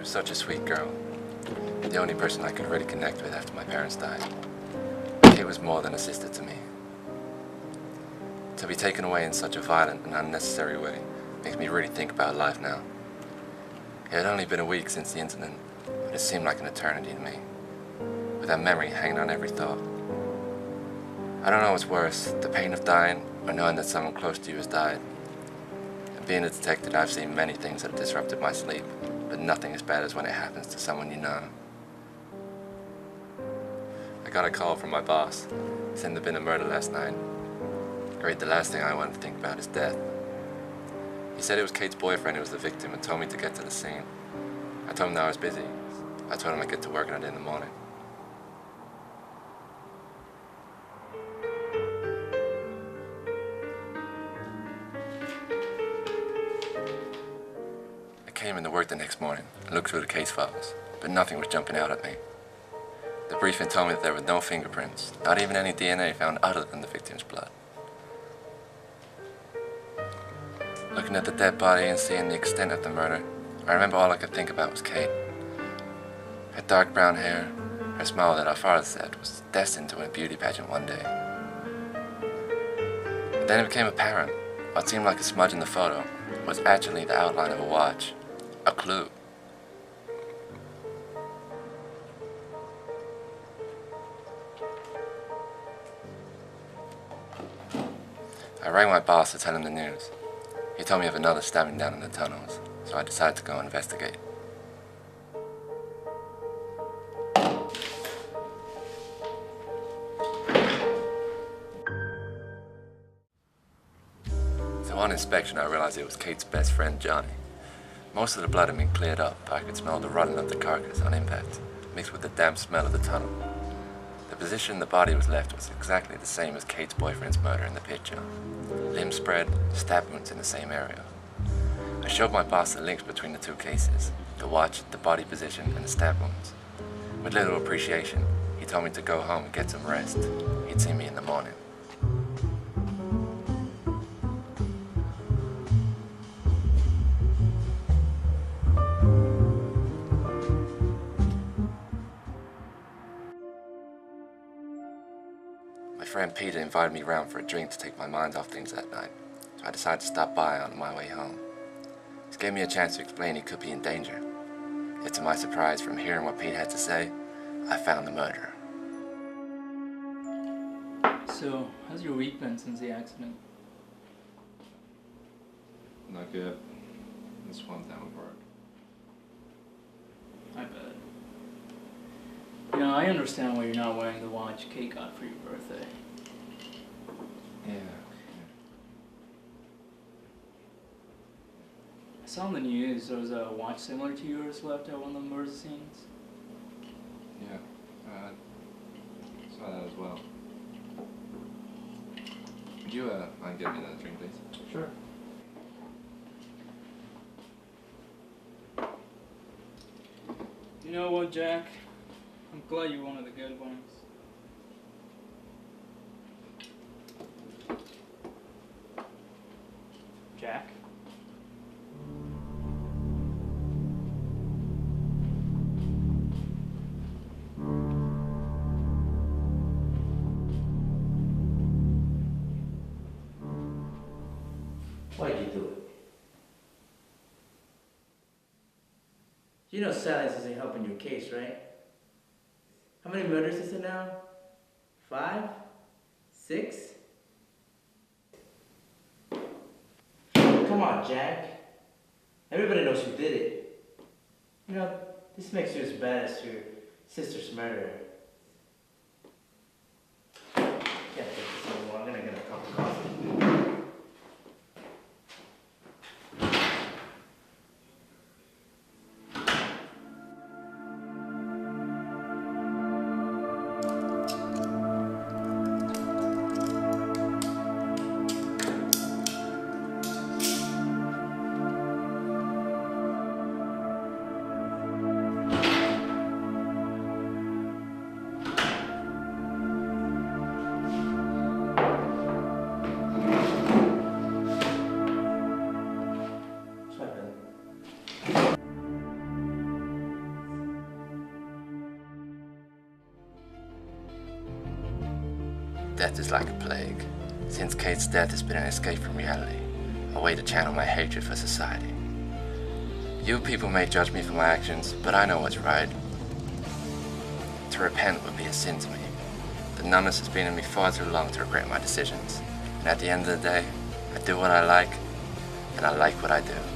was such a sweet girl. The only person I could really connect with after my parents died. Kate was more than a sister to me. To be taken away in such a violent and unnecessary way makes me really think about life now. It had only been a week since the incident, but it seemed like an eternity to me, with that memory hanging on every thought. I don't know what's worse, the pain of dying or knowing that someone close to you has died. And being a detective, I've seen many things that have disrupted my sleep, but nothing as bad as when it happens to someone you know. I got a call from my boss, saying there'd been a murder last night. Great, the last thing I wanted to think about is death. He said it was Kate's boyfriend who was the victim and told me to get to the scene. I told him that I was busy. I told him I'd get to work on it in the morning. I came into work the next morning and looked through the case files, but nothing was jumping out at me. The briefing told me that there were no fingerprints, not even any DNA found other than the victim's blood. Looking at the dead body and seeing the extent of the murder, I remember all I could think about was Kate. Her dark brown hair, her smile that our father said was destined to win a beauty pageant one day. But then it became apparent, what seemed like a smudge in the photo was actually the outline of a watch, a clue. I rang my boss to tell him the news. He told me of another stabbing down in the tunnels, so I decided to go investigate. So on inspection, I realized it was Kate's best friend, Johnny. Most of the blood had been cleared up, but I could smell the rotting of the carcass on impact, mixed with the damp smell of the tunnel. The position the body was left was exactly the same as Kate's boyfriend's murder in the picture. Limbs spread, stab wounds in the same area. I showed my boss the links between the two cases, the watch, the body position, and the stab wounds. With little appreciation, he told me to go home and get some rest. He'd see me in the morning. My friend Peter invited me round for a drink to take my mind off things that night, so I decided to stop by on my way home. This gave me a chance to explain he could be in danger. Yet to my surprise, from hearing what Pete had to say, I found the murderer. So, how's your week been since the accident? Not good. I'm swamped down with work. I bet. You know, I understand why you're not wearing the watch Kate got for your birthday. Yeah. I saw on the news there was a watch similar to yours left at one of the murder scenes. Yeah, I saw that as well. Would you mind getting me another drink, please? Sure. You know what, Jack? I'm glad you're one of the good ones. Jack? Why'd you do it? You know silence isn't helping your case, right? How many murders is it now? 5? 6? Come on, Jack. Everybody knows who did it. You know, this makes you as bad as your sister's murderer. Can't take this anymore. I'm gonna get a cup of coffee. death is like a plague. Since Kate's death has been an escape from reality, a way to channel my hatred for society. You people may judge me for my actions, but I know what's right. To repent would be a sin to me. The numbness has been in me far too long to regret my decisions. And at the end of the day, I do what I like, and I like what I do.